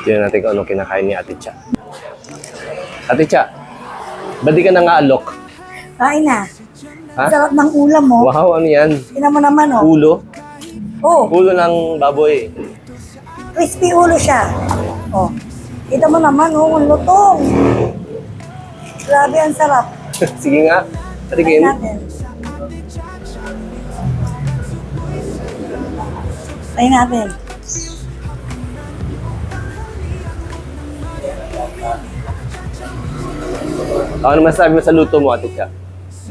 Tignan natin kung anong kinakain ni Ate Cha. Ate Cha, ba't di ka nangaalok? Kain na. Ha? Sarap ng ulam mo. Wow, ano yan? Tingnan mo naman, oh. Ulo? Oh, Ulo ng baboy. crispy ulo siya. Oh. Kita mo naman, oh, ang lutong. Grabe, ang sarap. Sige nga. Kain Patigin. natin. Kain natin. Ano masasabi mo sa luto mo, Ate Cha?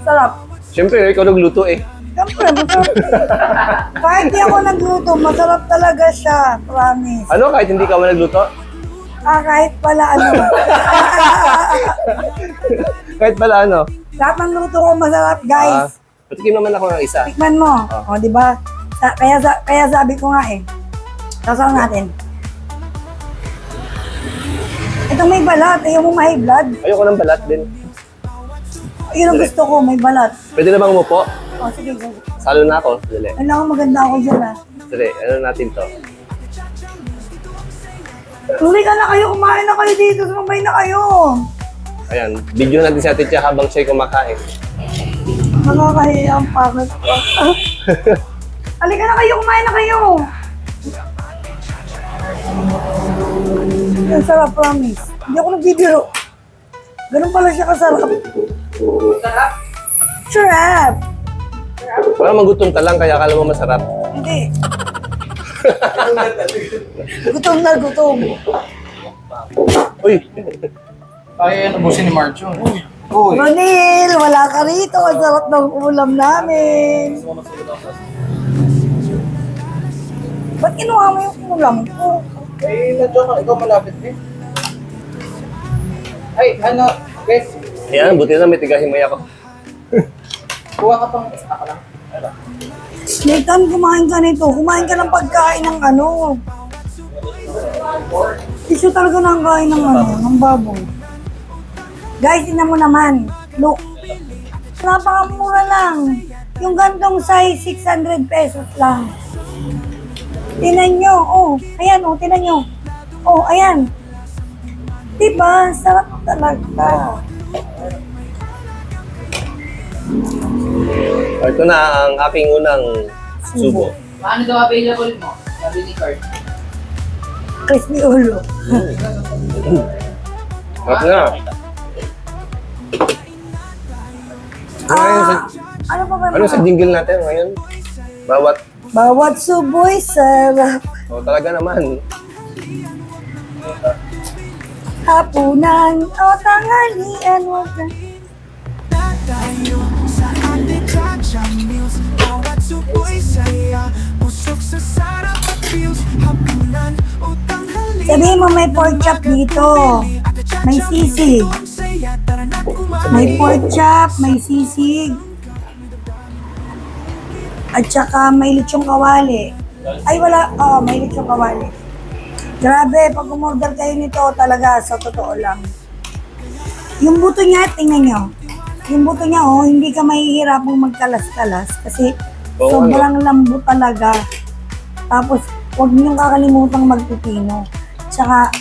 Sarap. Siyempre, ikaw nagluto eh. Siyempre, masarap. Kahit di ako nagluto, masarap talaga siya. Promise. Ano, kahit hindi ka man nagluto? Kahit pala ano. Kahit pala ano? Lahat ng luto ko masarap, guys. Patikim naman ako ng isa. Tikman mo. O, di ba? Kaya sabi ko nga eh. Sasaw natin. Itong may balat. Ayaw mo ma-high blood. Ayoko ng balat din. Yun ang gusto ko, may balat. Pwede na bang umupo? O, sige, go. Salo na ako. Dali. Kailangan maganda ako dyan, ah. Dali, ano natin to? Tuloy ka na kayo, kumain na kayo dito. Sumabay na kayo. Ayan, video natin si Ate Cha habang siya'y kumakain. Nakakahiya ang pangit ko. Halika na kayo, kumain na kayo. Ang sarap, promise. Hindi ako nagbibiro. Ganun pala siya kasarap. Sarap. Parang magutom ka lang, kaya akala mo masarap. Hindi. Gutom na gutom. Uy! Kaya yan, ubusin ni Marjo. Uy! Manil, wala ka rito. Ang sarap ng ulam namin. Ba't kinuha mo yung ulam ko? Eh, nandiyan ka. Ikaw malapit eh. Ay, ano, Bes? Ayan, buti na may tigahimay ako. Kuha ka pang isa ka lang. Nathan, kumain ka nito. Kumain ka ng pagkain ng ano. Isu talaga ng kain ng ano, ng baboy. Guys, tingnan mo naman. Look. Napakamura lang. Yung gantong size, 600 pesos lang. Tingnan nyo. Oh, ayan, oh, tingnan nyo. Oh, ayan. Diba? Sarap talaga. Ito na ang aking unang subo. Paano daw available mo? Sabi ni Kurt. Crispy ulo. Sarap na. Ano pa ba? Ano sa jingle natin ngayon? Bawat suboy sarap. Talaga naman. Hapunan o tanghalian. Tayo sa Ate Cha Meals. Bawat suboy saya, busog sa sarap at feels. Hapunan o tanghali. Sabihin mo may pork chop dito. May sisig. May pork chop, may sisig. At saka may lechong kawali. Ay wala, may lechong kawali. Grabe, pag umorder kayo nito talaga, sa totoo lang. Yung buto niya, tingnan nyo. Yung buto niya, hindi ka mahihirapang magkalas-kalas kasi sobrang lambot talaga. Tapos, huwag niyong kakalimutang magpipino. Tsaka,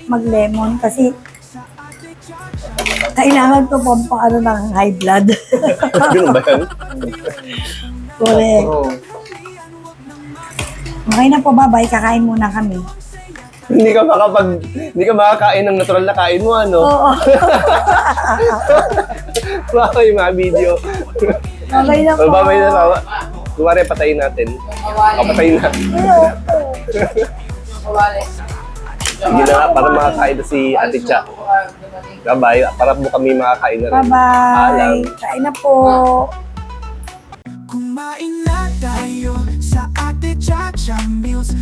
mag-lemon kasi kailangan to pampaano ng high blood. Ganun ba yan? Correct. Okay na po, bye-bye. Kakain muna kami. Hindi ka makakain ng natural na kain mo, ano? Oo. Baka yung mga video. Okay na po. Babay na tawa. Kumari, patayin natin. Patayin na. Kawali. Sige na nga, para makakain na si Ate Cha. Bye-bye. Para mo kami makakain na rin. Bye-bye. Kain na po. Kumain na tayo sa Ate Cha Meals.